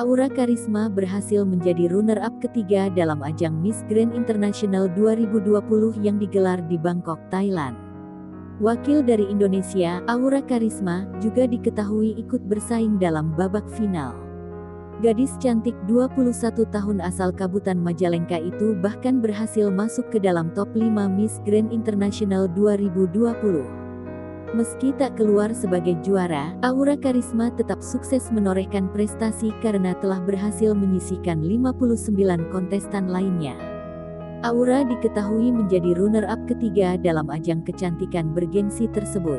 Aura Karisma berhasil menjadi runner-up ketiga dalam ajang Miss Grand International 2020 yang digelar di Bangkok, Thailand. Wakil dari Indonesia, Aura Karisma, juga diketahui ikut bersaing dalam babak final. Gadis cantik 21 tahun asal Kabupaten Majalengka itu bahkan berhasil masuk ke dalam top 5 Miss Grand International 2020. Meski tak keluar sebagai juara, Aura Karisma tetap sukses menorehkan prestasi karena telah berhasil menyisihkan 59 kontestan lainnya. Aura diketahui menjadi runner-up ketiga dalam ajang kecantikan bergengsi tersebut.